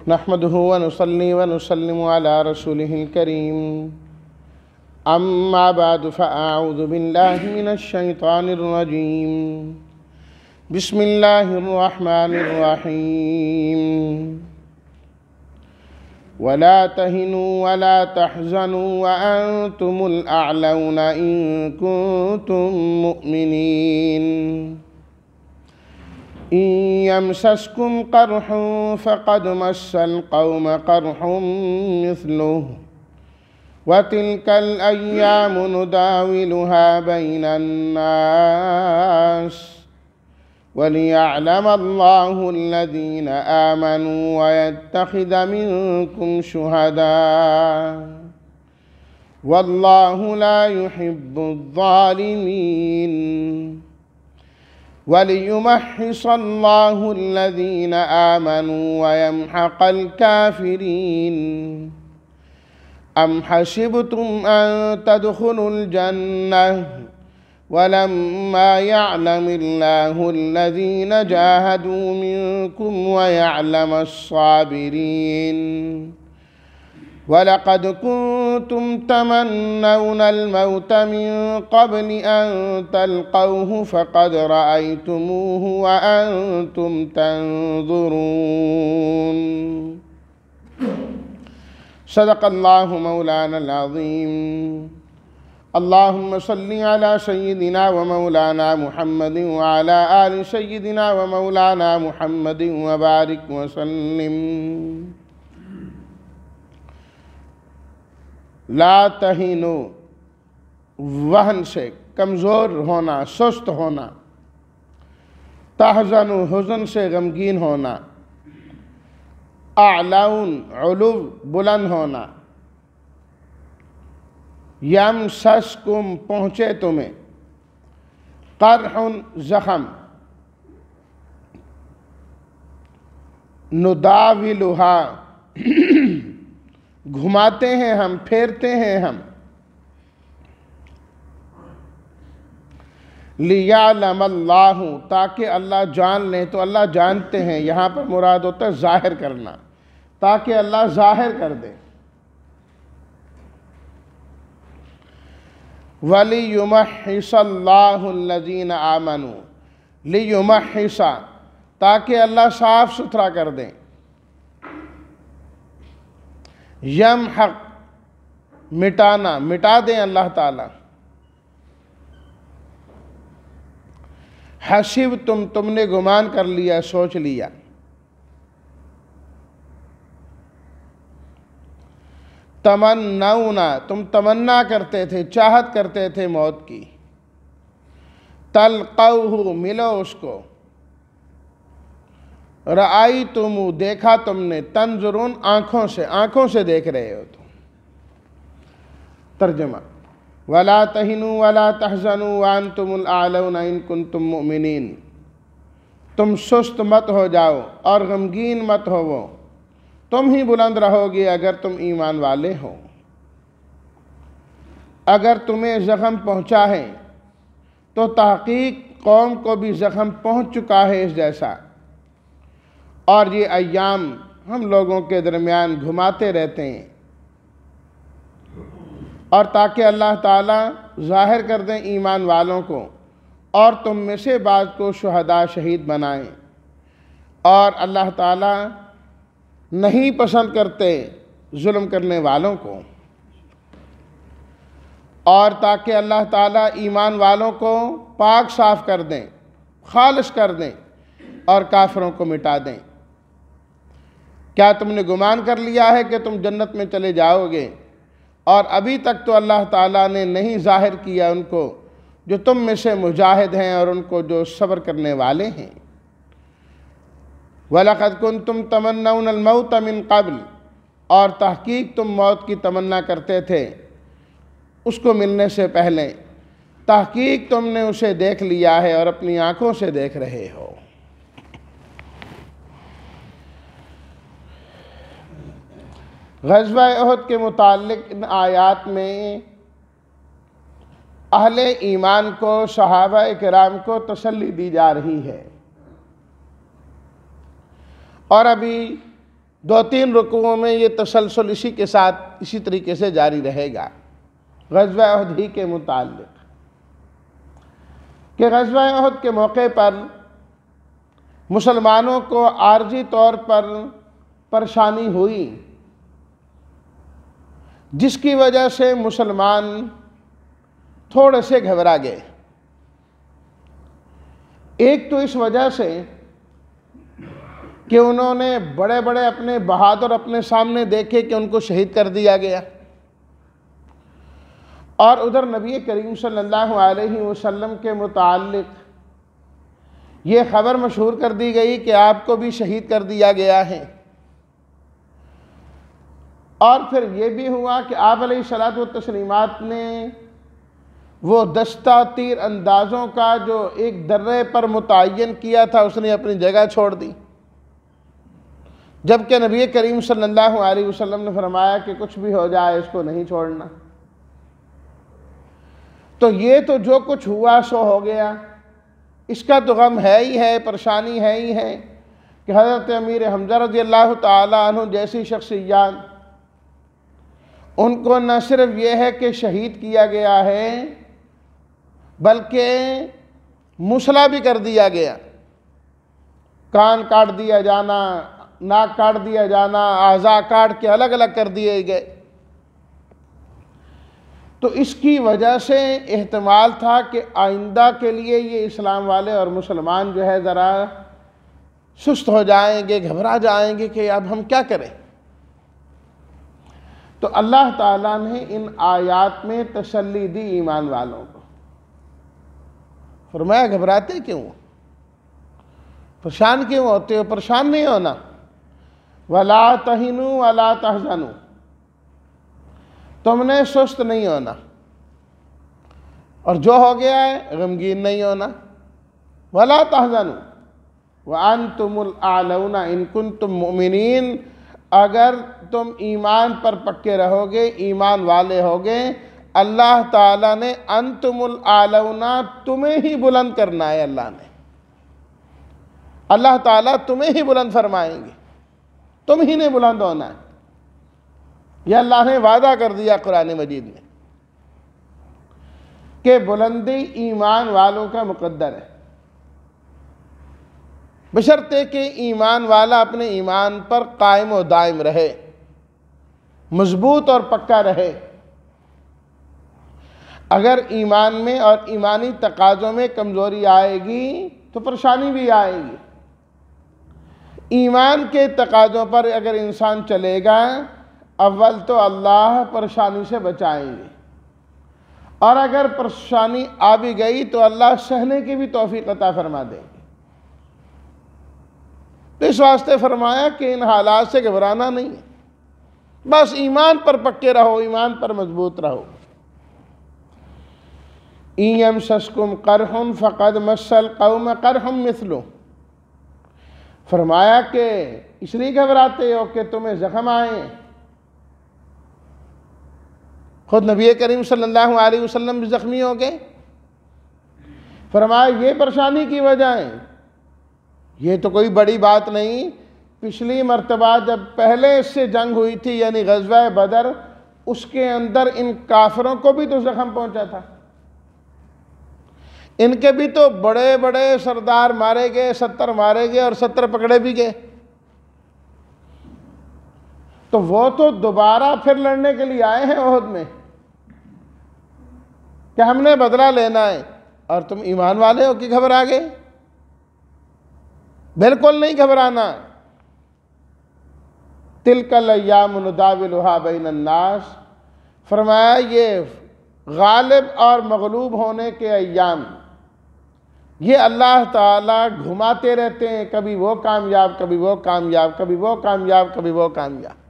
نحمده ونصلي ونسلم على رسوله الكريم أما بعد فأعوذ بالله من الشيطان الرجيم بسم الله الرحمن الرحيم ولا تهنوا ولا تحزنوا وأنتم الأعلون إن كنتم مؤمنين إن يمسسكم قرح فقد مس القوم قرح مثله وتلك الأيام نداولها بين الناس وليعلم الله الذين آمنوا ويتخذ منكم شهداء والله لا يحب الظالمين وليمحص الله الذين آمنوا ويمحق الكافرين أم حسبتم أن تدخلوا الجنة ولما يعلم الله الذين جاهدوا منكم ويعلم الصابرين ولقد كنتم تمنون الموت من قبل أن تلقوه فقد رأيتموه وأنتم تنظرون صدق الله مولانا العظيم اللهم صل على سيدنا ومولانا محمد وعلى آل سيدنا ومولانا محمد وبارك وسلم لا تہینو وہن سے کمزور ہونا سست ہونا تحزنو حزن سے غمگین ہونا اعلاؤن علو بلند ہونا یمسسکم پہنچے تمہیں قرح زخم نداولھا گھماتے ہیں ہم پھیرتے ہیں ہم لیعلم اللہ تاکہ اللہ جان لیں تو اللہ جانتے ہیں یہاں پر مراد ہوتا ہے ظاہر کرنا تاکہ اللہ ظاہر کر دے وَلِيُمَحِّصَ اللَّهُ الَّذِينَ آمَنُوا لِيُمَحِّصَ تاکہ اللہ صاف ستھرا کر دیں یمحق مٹانا مٹا دیں اللہ تعالیٰ حسبتم تم نے گمان کر لیا سوچ لیا تمنونا تم تمنا کرتے تھے چاہت کرتے تھے موت کی تلقوہ ملو اس کو رأیتم دیکھا تم نے تنظرون آنکھوں سے دیکھ رہے ہو تم ترجمہ ولا تہنوا ولا تحزنوا وانتم الاعلون ان کنتم مؤمنین تم سست مت ہو جاؤ اور غمگین مت ہو تم ہی بلند رہو گے اگر تم ایمان والے ہو اگر تمہیں زخم پہنچا ہے تو تحقیق قوم کو بھی زخم پہنچ چکا ہے اس جیسا اور یہ ایام ہم لوگوں کے درمیان گھماتے رہتے ہیں اور تاکہ اللہ تعالیٰ ظاہر کر دیں ایمان والوں کو اور تم میں سے بعض کو شہداء شہید بنائیں اور اللہ تعالیٰ نہیں پسند کرتے ظلم کرنے والوں کو اور تاکہ اللہ تعالیٰ ایمان والوں کو پاک صاف کر دیں خالص کر دیں اور کافروں کو مٹا دیں کیا تم نے گمان کر لیا ہے کہ تم جنت میں چلے جاؤ گے اور ابھی تک تو اللہ تعالیٰ نے نہیں ظاہر کیا ان کو جو تم میں سے مجاہد ہیں اور ان کو جو صبر کرنے والے ہیں وَلَقَدْ كُنْتُمْ تَمَنَّوْنَ الْمَوْتَ مِنْ قَبْلِ اور تحقیق تم موت کی تمنا کرتے تھے اس کو ملنے سے پہلے تحقیق تم نے اسے دیکھ لیا ہے اور اپنی آنکھوں سے دیکھ رہے ہو غزوہ احد کے متعلق ان آیات میں اہل ایمان کو صحابہ کرام کو تسلی دی جا رہی ہے اور ابھی 2-3 رکوعوں میں یہ تسلسل اسی کے ساتھ اسی طریقے سے جاری رہے گا غزوہ احد ہی کے متعلق، کہ غزوہ احد کے موقع پر مسلمانوں کو عارضی طور پر پریشانی ہوئی، جس کی وجہ سے مسلمان تھوڑے سے گھبرا گئے۔ ایک تو اس وجہ سے کہ انہوں نے بڑے بڑے اپنے بہادر اپنے سامنے دیکھے کہ ان کو شہید کر دیا گیا، اور ادھر نبی کریم صلی اللہ علیہ وسلم کے متعلق یہ خبر مشہور کر دی گئی کہ آپ کو بھی شہید کر دیا گیا ہے۔ اور پھر یہ بھی ہوا کہ آپ علیہ الصلاۃ والتسلیمات نے وہ دستہ تیر اندازوں کا جو ایک درے پر متعین کیا تھا اس نے اپنی جگہ چھوڑ دی، جبکہ نبی کریم صلی اللہ علیہ وسلم نے فرمایا کہ کچھ بھی ہو جائے اس کو نہیں چھوڑنا۔ تو یہ تو جو کچھ ہوا سو ہو گیا، اس کا تو غم ہے ہی ہے، پریشانی ہے ہی ہے کہ حضرت امیر حمزہ رضی اللہ تعالی عنہ جیسی شخصیات، ان کو نہ صرف یہ ہے کہ شہید کیا گیا ہے بلکہ مسلح بھی کر دیا گیا، کان کاٹ دیا جانا، ناک کاٹ دیا جانا، اعضاء کاٹ کے الگ الگ کر دیے گئے۔ تو اس کی وجہ سے احتمال تھا کہ آئندہ کے لیے یہ اسلام والے اور مسلمان جو ہے ذرا سست ہو جائیں گے، گھبرا جائیں گے کہ اب ہم کیا کریں۔ تو اللہ تعالیٰ نے ان آیات میں تسلی دی ایمان والوں کو، فرمایا گھبراتے کیوں ہو، پریشان کیوں ہوتے ہو؟ پریشان نہیں ہونا، وَلَا تَهِنُوا وَلَا تَحْزَنُوا، تم نے سست نہیں ہونا، اور جو ہو گیا ہے غمگین نہیں ہونا۔ وَلَا تَحْزَنُوا وَأَنْتُمُ الْأَعْلَوْنَ إِن كُنتُم مُؤْمِنِينَ، اگر تم ایمان پر پکے رہو گے، ایمان والے ہوگے، اللہ تعالیٰ نے انتم العالون، تمہیں ہی بلند کرنا ہے۔ اللہ تعالیٰ تمہیں ہی بلند فرمائیں گے، تم ہی نے بلند ہونا ہے، یہ اللہ نے وعدہ کر دیا قرآن مجید میں کہ بلندی ایمان والوں کا مقدر ہے، بشرطے کہ ایمان والا اپنے ایمان پر قائم و دائم رہے، مضبوط اور پکا رہے۔ اگر ایمان میں اور ایمانی تقاضوں میں کمزوری آئے گی تو پریشانی بھی آئے گی۔ ایمان کے تقاضوں پر اگر انسان چلے گا، اول تو اللہ پریشانی سے بچائیں گے، اور اگر پریشانی آ بھی گئی تو اللہ سہنے کی بھی توفیق عطا فرما دیں گے۔ تو اس واسطے فرمایا کہ ان حالات سے گھبرانا نہیں ہے، بس ایمان پر پکے رہو، ایمان پر مضبوط رہو۔ إِن يَمْسَسْكُمْ قَرْحٌ فَقَدْ مَسَّ الْقَوْمَ قَرْحٌ مِثْلُهُ، فرمایا کہ اس لیے گھبراتے ہو کہ تمہیں زخم آئے۔ خود نبی کریم صلی اللہ علیہ وسلم بھی زخمی ہو گئے، فرمایا یہ پریشانی کی وجہ ہے، یہ تو کوئی بڑی بات نہیں۔ پچھلی مرتبہ جب پہلے اس سے جنگ ہوئی تھی یعنی غزوہ بدر، اس کے اندر ان کافروں کو بھی تو زخم پہنچا تھا، ان کے بھی تو بڑے بڑے سردار مارے گئے، 70 مارے گئے اور 70 پکڑے بھی گئے۔ تو وہ تو دوبارہ پھر لڑنے کے لیے آئے ہیں احد میں کہ ہم نے بدلہ لینا ہے، اور تم ایمان والے ہو کہ گھبرا گئے؟ بالکل نہیں گھبرانا۔ تِلْكَ الْأَيَّامُ نُدَاوِلُهَا بَيْنَ النَّاسِ، فرمایا یہ غالب اور مغلوب ہونے کے ایام، یہ اللہ تعالیٰ گھماتے رہتے ہیں، کبھی وہ کامیاب، کبھی وہ کامیاب، کبھی وہ کامیاب، کبھی وہ کامیاب،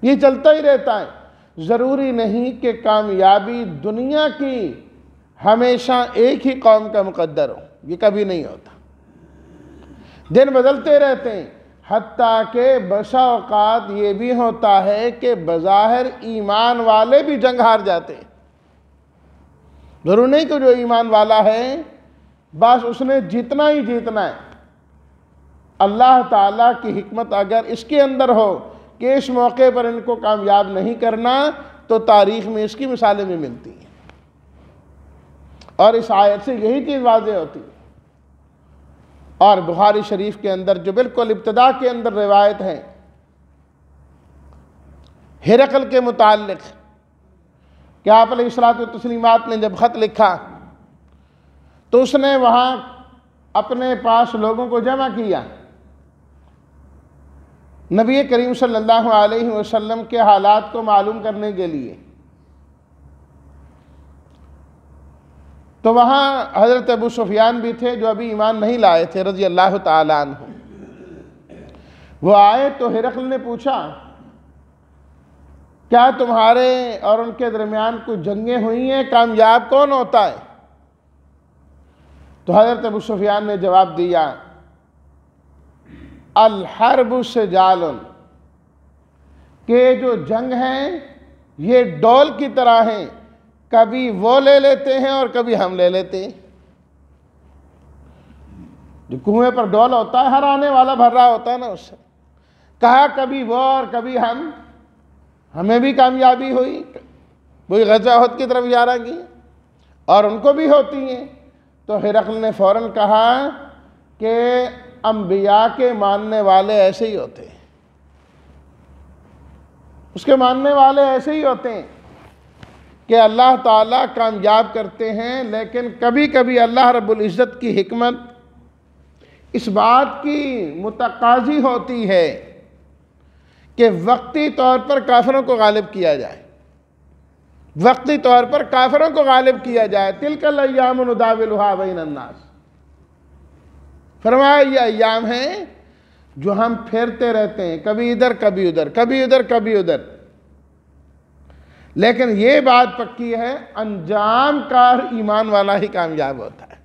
یہ چلتا ہی رہتا ہے۔ ضروری نہیں کہ کامیابی دنیا کی ہمیشہ ایک ہی قوم کا مقدر ہو، یہ کبھی نہیں ہوتا، دن بدلتے رہتے ہیں۔ حتیٰ کہ بسا اوقات یہ بھی ہوتا ہے کہ بظاہر ایمان والے بھی جنگ ہار جاتے ہیں، ضرور نہیں کہ جو ایمان والا ہے بس اس نے جیتنا ہی جیتنا ہے، اللہ تعالیٰ کی حکمت اگر اس کے اندر ہو کہ اس موقع پر ان کو کامیاب نہیں کرنا تو تاریخ میں اس کی مثالیں بھی ملتی ہیں، اور اس آیت سے یہی چیز واضح ہوتی ہے۔ اور بخاری شریف کے اندر جو بالکل ابتدا کے اندر روایت ہے ہرقل کے متعلق کہ آپ علیہ الصلوۃ والتسلیمات نے جب خط لکھا تو اس نے وہاں اپنے پاس لوگوں کو جمع کیا نبی کریم صلی اللہ علیہ وسلم کے حالات کو معلوم کرنے کے لیے۔ تو وہاں حضرت ابو سفیان بھی تھے جو ابھی ایمان نہیں لائے تھے رضی اللہ تعالیٰ عنہ۔ وہ آئے تو ہرقل نے پوچھا کیا تمہارے اور ان کے درمیان کچھ جنگیں ہوئی ہیں، کامیاب کون ہوتا ہے؟ تو حضرت ابو سفیان نے جواب دیا الحرب سجال، کہ جو جنگ ہیں یہ ڈول کی طرح ہیں، کبھی وہ لے لیتے ہیں اور کبھی ہم لے لیتے ہیں۔ جو کنویں پر ڈول ہوتا ہے ہر آنے والا بھر رہا ہوتا ہے نا، اس سے کہا کبھی وہ اور کبھی ہم، ہمیں بھی کامیابی ہوئی، وہی غزوہ احد کی طرف جا رہی اور ان کو بھی ہوتی ہیں۔ تو ہرقل نے فوراً کہا کہ انبیاء کے ماننے والے ایسے ہی ہوتے ہیں، اس کے ماننے والے ایسے ہی ہوتے ہیں کہ اللہ تعالیٰ کامیاب کرتے ہیں، لیکن کبھی کبھی اللہ رب العزت کی حکمت اس بات کی متقاضی ہوتی ہے کہ وقتی طور پر کافروں کو غالب کیا جائے، وقتی طور پر کافروں کو غالب کیا جائے۔ تلک الایام نداولھا بین الناس، فرمایا یہ ایام ہیں جو ہم پھیرتے رہتے ہیں، کبھی ادھر کبھی ادھر، کبھی ادھر کبھی ادھر، لیکن یہ بات پکی ہے انجام کار ایمان والا ہی کامیاب ہوتا ہے۔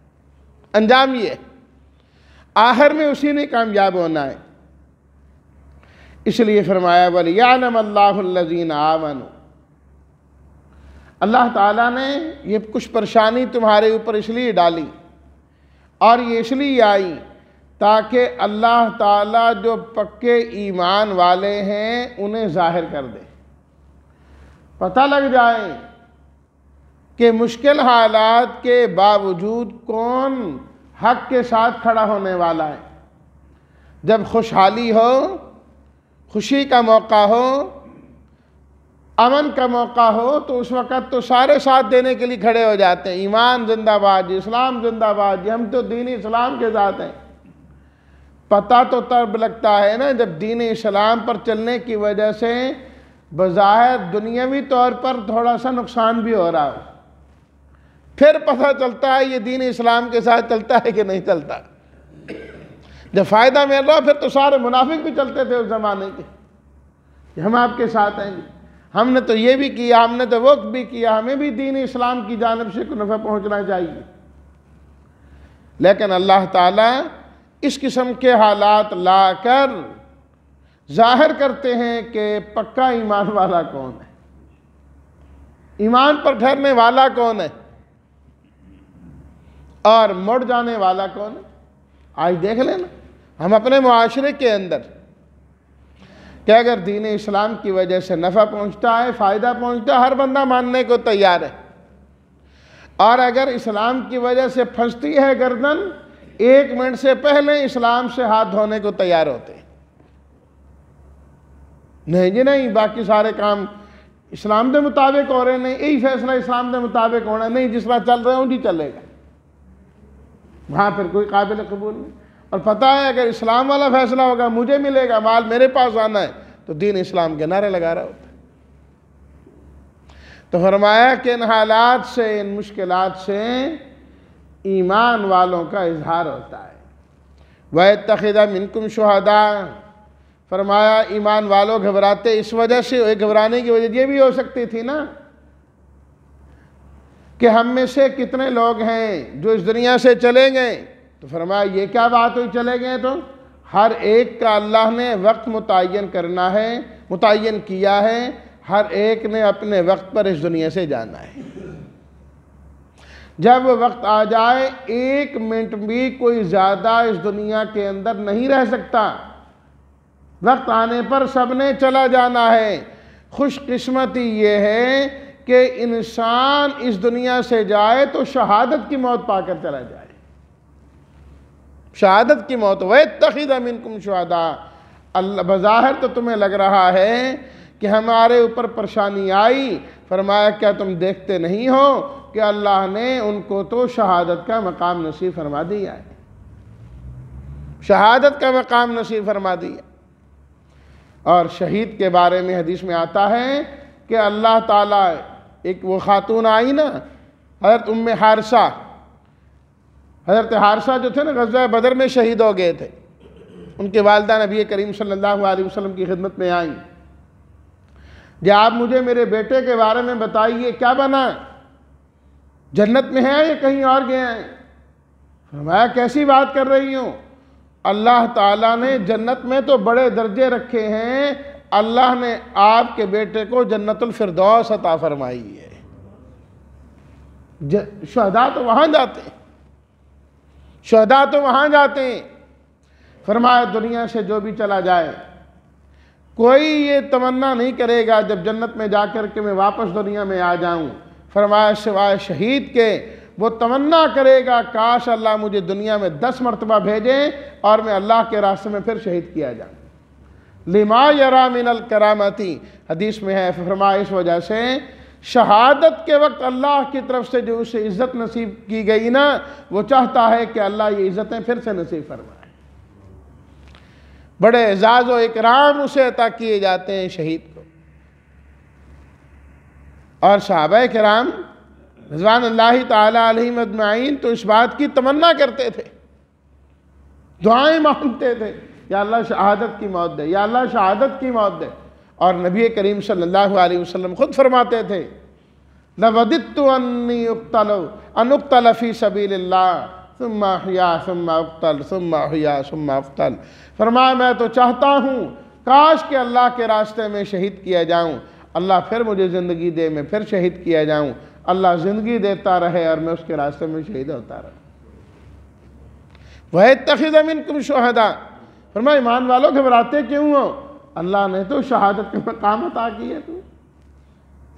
انجام یہ ہے، آخر میں اسی نے کامیاب ہونا ہے۔ اس لیے فرمایا وَلِيَعْلَمَ اللَّهُ الَّذِينَ آمَنُوا، اللہ تعالیٰ نے یہ کچھ پریشانی تمہارے اوپر اس لیے ڈالی اور یہ اس لیے آئی تاکہ اللہ تعالیٰ جو پکے ایمان والے ہیں انہیں ظاہر کر دے، پتہ لگ جائے کہ مشکل حالات کے باوجود کون حق کے ساتھ کھڑا ہونے والا ہے۔ جب خوشحالی ہو، خوشی کا موقع ہو، امن کا موقع ہو تو اس وقت تو سارے ساتھ دینے کے لیے کھڑے ہو جاتے ہیں، ایمان زندہ باد، اسلام زندہ باد، ہم تو دین اسلام کے ساتھ ہیں۔ پتہ تو تب لگتا ہے نا جب دین اسلام پر چلنے کی وجہ سے بظاہر دنیاوی طور پر تھوڑا سا نقصان بھی ہو رہا ہو، پھر پتہ چلتا ہے یہ دین اسلام کے ساتھ چلتا ہے کہ نہیں چلتا۔ جب فائدہ مل رہا پھر تو سارے منافق بھی چلتے تھے اس زمانے کے کہ ہم آپ کے ساتھ ہیں، ہم نے تو یہ بھی کیا، ہم نے تو وہ بھی کیا، ہمیں بھی دین اسلام کی جانب سے کوئی نفع پہنچنا چاہیے۔ لیکن اللہ تعالیٰ اس قسم کے حالات لا کر ظاہر کرتے ہیں کہ پکا ایمان والا کون ہے، ایمان پر ٹھہرنے والا کون ہے اور مڑ جانے والا کون ہے۔ آج دیکھ لینا ہم اپنے معاشرے کے اندر کہ اگر دین اسلام کی وجہ سے نفع پہنچتا ہے، فائدہ پہنچتا ہے، ہر بندہ ماننے کو تیار ہے، اور اگر اسلام کی وجہ سے پھنستی ہے گردن، 1 منٹ سے پہلے اسلام سے ہاتھ دھونے کو تیار ہوتے ہیں۔ نہیں جی نہیں، باقی سارے کام اسلام دے مطابق ہو رہے ہیں، یہی فیصلہ اسلام دے مطابق ہونا نہیں، جس طرح چل رہے ہوں جی چلے گا، وہاں پھر کوئی قابل قبول نہیں۔ اور پتہ ہے اگر اسلام والا فیصلہ ہوگا مجھے ملے گا مال، میرے پاس آنا ہے، تو دین اسلام کے نعرے لگا رہا ہوتا ہے۔ تو فرمایا کہ ان حالات سے، ان مشکلات سے ایمان والوں کا اظہار ہوتا ہے۔ وَيَتَّخِذَ مِنْكُمْ شُهَدَاءَ، فرمایا ایمان والوں گھبراتے اس وجہ سے، گھبرانے کی وجہ یہ بھی ہو سکتی تھی نا کہ ہم میں سے کتنے لوگ ہیں جو اس دنیا سے چلے گئے، تو فرمایا یہ کیا بات ہوئی چلے گئے؟ تو ہر ایک کا اللہ نے وقت متعین کرنا ہے، متعین کیا ہے، ہر ایک نے اپنے وقت پر اس دنیا سے جانا ہے۔ جب وہ وقت آ جائے 1 منٹ بھی کوئی زیادہ اس دنیا کے اندر نہیں رہ سکتا، وقت آنے پر سب نے چلا جانا ہے۔ خوش قسمتی یہ ہے کہ انسان اس دنیا سے جائے تو شہادت کی موت پا کر چلا جائے، شہادت کی موت۔ وَيَتَّخِذَ مِنْكُمْ شُهَدَاءَ، اللہ بظاہر تو تمہیں لگ رہا ہے کہ ہمارے اوپر پریشانی آئی، فرمایا کیا تم دیکھتے نہیں ہو کہ اللہ نے ان کو تو شہادت کا مقام نصیب فرما دیا ہے، شہادت کا مقام نصیب فرما دیا۔ اور شہید کے بارے میں حدیث میں آتا ہے کہ اللہ تعالیٰ، ایک وہ خاتون آئی نا حضرت ام حارثہ، حضرت حارثہ جو تھے نا غزوہ بدر میں شہید ہو گئے تھے، ان کے والدہ نبی کریم صلی اللہ علیہ وسلم کی خدمت میں آئیں، جی آپ مجھے میرے بیٹے کے بارے میں بتائیے کیا بنا، جنت میں ہے یا کہیں اور گئے ہیں؟ فرمایا کیسی بات کر رہی ہوں، اللہ تعالیٰ نے جنت میں تو بڑے درجے رکھے ہیں، اللہ نے آپ کے بیٹے کو جنت الفردوس عطا فرمائی ہے۔ شہداء تو وہاں جاتے ہیں، شہداء تو وہاں جاتے ہیں۔ فرمایا دنیا سے جو بھی چلا جائے کوئی یہ تمنا نہیں کرے گا جب جنت میں جا کر کہ میں واپس دنیا میں آ جاؤں، فرمایا سوائے شہید کے، وہ تمنا کرے گا کاش اللہ مجھے دنیا میں 10 مرتبہ بھیجے اور میں اللہ کے راستے میں پھر شہید کیا جاؤں۔ لما یرا من الکرامتی، حدیث میں ہے، فرمایا اس وجہ سے شہادت کے وقت اللہ کی طرف سے جو اسے عزت نصیب کی گئی نا، وہ چاہتا ہے کہ اللہ یہ عزتیں پھر سے نصیب فرمائے۔ بڑے اعزاز و اکرام اسے عطا کیے جاتے ہیں شہید کو۔ اور صحابہ کرام رضوان اللہ تعالی علیہم اجمعین تو اس بات کی تمنا کرتے تھے، دعائیں مانگتے تھے، یا اللہ شہادت کی موت دے، یا اللہ شہادت کی موت دے۔ اور نبی کریم صلی اللہ علیہ وسلم خود فرماتے تھے لَوَدِدْتُ أَنِّي أُقْتَلَ فِي سَبِيلِ اللَّهِ ثُمَّ أَحْيَا ثُمَّ أُقْتَلْ ثُمَّ أَحْيَا ثُمَّ أُقْتَلْ۔ فرمایا میں تو چاہتا ہوں کاش کہ اللہ کے راستے میں شہید کیا جاؤں، اللہ پھر مجھے زندگی دے، میں پھر شہید کیا جاؤں، اللہ زندگی دیتا رہے اور میں اس کے راستے میں شہید ہوتا رہا۔ وَيَتَّخِذَ مِنْكُمْ شُهَدَاءَ، فرمایا ایمان والو گھبراتے کیوں ہو، اللہ نے تو شہادت کا مقام عطا کی ہے، تو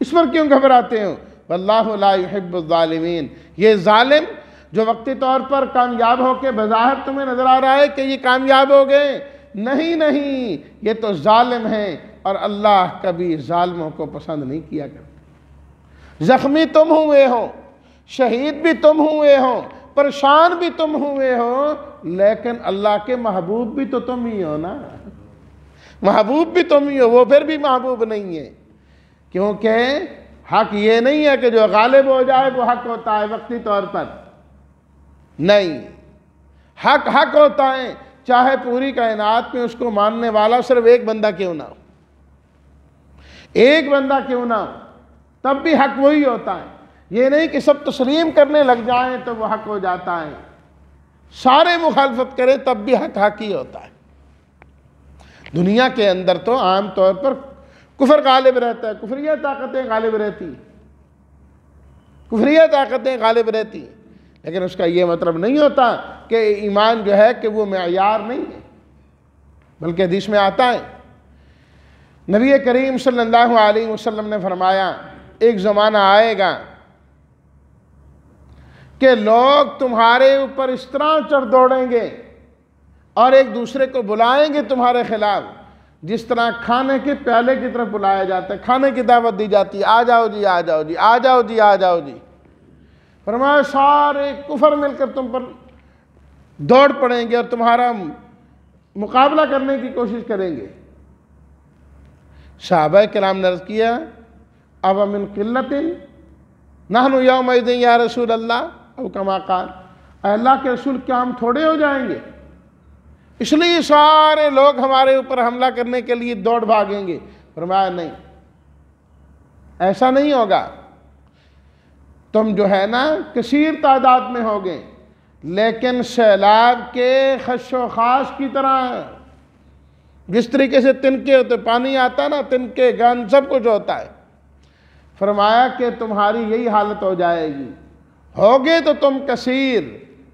اس پر کیوں گھبراتے ہو؟ وَاللَّهُ لَا يُحِبُّ الظَّالِمِينَ، یہ ظالم جو وقتی طور پر کامیاب ہو کے بظاہر تمہیں نظر آ رہا ہے کہ یہ کامیاب ہو گئے، نہیں، یہ تو ظالم ہیں، اور اللہ کبھی ظالموں کو پسند نہیں کیا کرتا۔ زخمی تم ہوئے ہو، شہید بھی تم ہوئے ہو، پریشان بھی تم ہوئے ہو، لیکن اللہ کے محبوب بھی تو تم ہی ہو نا، محبوب بھی تم ہی ہو، وہ پھر بھی محبوب نہیں ہے، کیونکہ حق یہ نہیں ہے کہ جو غالب ہو جائے وہ حق ہوتا ہے وقتی طور پر، نہیں، حق ہوتا ہے، چاہے پوری کائنات میں اس کو ماننے والا صرف ایک بندہ کیوں نہ ہو، ایک بندہ کیوں نہ ہو، تب بھی حق وہی ہوتا ہے۔ یہ نہیں کہ سب تسلیم کرنے لگ جائیں تو وہ حق ہو جاتا ہے، سارے مخالفت کریں تب بھی حق ہی ہوتا ہے۔ دنیا کے اندر تو عام طور پر کفر غالب رہتا ہے، کفریہ طاقتیں غالب رہتی، کفریہ طاقتیں غالب رہتی، لیکن اس کا یہ مطلب نہیں ہوتا کہ ایمان جو ہے کہ وہ معیار نہیں ہے، بلکہ حدیث میں آتا ہے، نبی کریم صلی اللہ علیہ وسلم نے فرمایا ایک زمانہ آئے گا کہ لوگ تمہارے اوپر اس طرح چڑھ دوڑیں گے اور ایک دوسرے کو بلائیں گے تمہارے خلاف، جس طرح کھانے کے پیالے کی طرف بلایا جاتا ہے، کھانے کی دعوت دی جاتی ہے، آ جاؤ جی، آ جاؤ جی، آ جاؤ جی، آ جاؤ جی۔ فرمایا سارے کفر مل کر تم پر دوڑ پڑیں گے اور تمہارا مقابلہ کرنے کی کوشش کریں گے۔ صحابہ کرام نے عرض کیا اب من قلت نحن یومئذ یا رسول اللہ او کما قال، اے اللہ کے رسول کیا ہم تھوڑے ہو جائیں گے، اس لیے سارے لوگ ہمارے اوپر حملہ کرنے کے لیے دوڑ بھاگیں گے؟ فرمایا نہیں، ایسا نہیں ہوگا، تم جو ہے نا کثیر تعداد میں ہوگے، لیکن سیلاب کے خش و خاص کی طرح، جس طریقے سے تنکے ہوتے پانی آتا نا، تنکے گند سب کچھ ہوتا ہے، فرمایا کہ تمہاری یہی حالت ہو جائے گی، ہوگے تو تم کثیر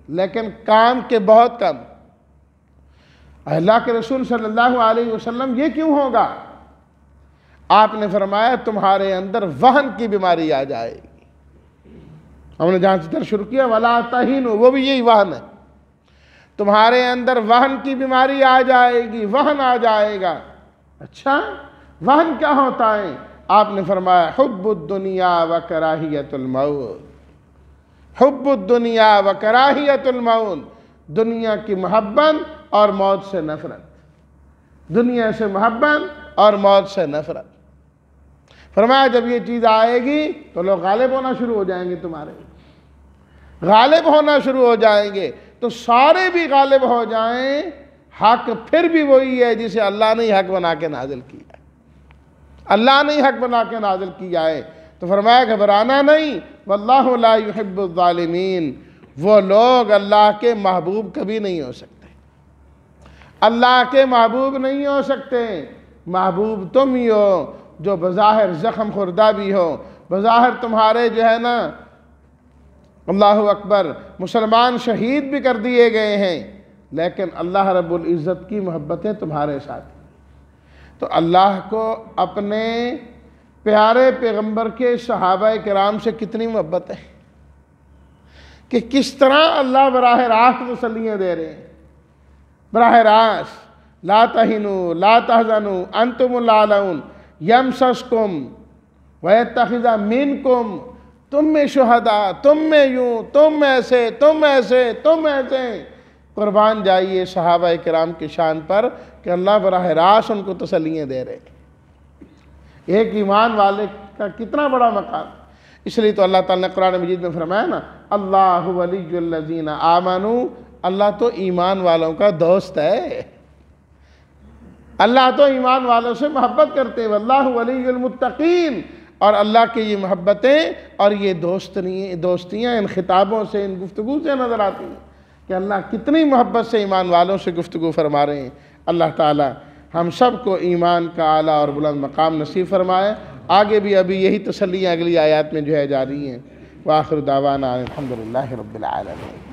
لیکن کام کے بہت کم۔ اللہ کے رسول صلی اللہ علیہ وسلم یہ کیوں ہوگا؟ آپ نے فرمایا تمہارے اندر وہن کی بیماری آ جائے گی۔ ہم نے جہاں سے درس شروع کیا وَلَا تَهِنُوا، وہ بھی یہی وہن ہے، تمہارے اندر وہن کی بیماری آ جائے گی، وہن آ جائے گا۔ اچھا وہن کیا ہوتا ہے؟ آپ نے فرمایا حب الدنیا و کراہیت الموت، حب الدنیا و کراہیت الموت، دنیا کی محبت اور موت سے نفرت، دنیا سے محبت اور موت سے نفرت۔ فرمایا جب یہ چیز آئے گی تو لوگ غالب ہونا شروع ہو جائیں گے، تمہارے غالب ہونا شروع ہو جائیں گے، تو سارے بھی غالب ہو جائیں، حق پھر بھی وہی ہے جسے اللہ نے حق بنا کے نازل کیا ہے، اللہ نے حق بنا کے نازل کیا ہے۔ تو فرمایا گھبرانا نہیں، واللہ لا يحب الظالمین، وہ لوگ اللہ کے محبوب کبھی نہیں ہو سکتے، اللہ کے محبوب نہیں ہو سکتے۔ محبوب تم ہی ہو جو بظاہر زخم خوردہ بھی ہو، بظاہر تمہارے جو ہے نا اللہ اکبر مسلمان شہید بھی کر دیے گئے ہیں، لیکن اللہ رب العزت کی محبتیں تمہارے ساتھ ہیں۔ تو اللہ کو اپنے پیارے پیغمبر کے صحابہ کرام سے کتنی محبت ہے کہ کس طرح اللہ براہ راست تسلیاں دے رہے ہیں، براہ راست لا تہنوا لا تحزنوا انتم الاعلون یمسسکم ویتخذ منکم، تم میں شہداء، تم میں یوں، تم ایسے، تم ایسے، تم ایسے۔ قربان جائیے صحابہ کرام کی شان پر کہ اللہ براہ راست ان کو تسلیاں دے رہے ہیں۔ ایک ایمان والے کا کتنا بڑا مقام، اس لیے تو اللہ تعالیٰ نے قرآن مجید میں فرمایا نا اللہ ولی الذین آمنوا، اللہ تو ایمان والوں کا دوست ہے، اللہ تو ایمان والوں سے محبت کرتے ہیں، واللہ ولی المتقین، اور اللہ کی یہ محبتیں اور یہ دوستیاں ان خطابوں سے، ان گفتگو سے نظر آتی ہیں کہ اللہ کتنی محبت سے ایمان والوں سے گفتگو فرما رہے ہیں۔ اللہ تعالی ہم سب کو ایمان کا اعلیٰ اور بلند مقام نصیب فرمائے۔ آگے بھی ابھی یہی تسلیاں اگلی آیات میں جو ہے جاری ہیں۔ وآخر دعوانا الحمدللہ رب العالمین۔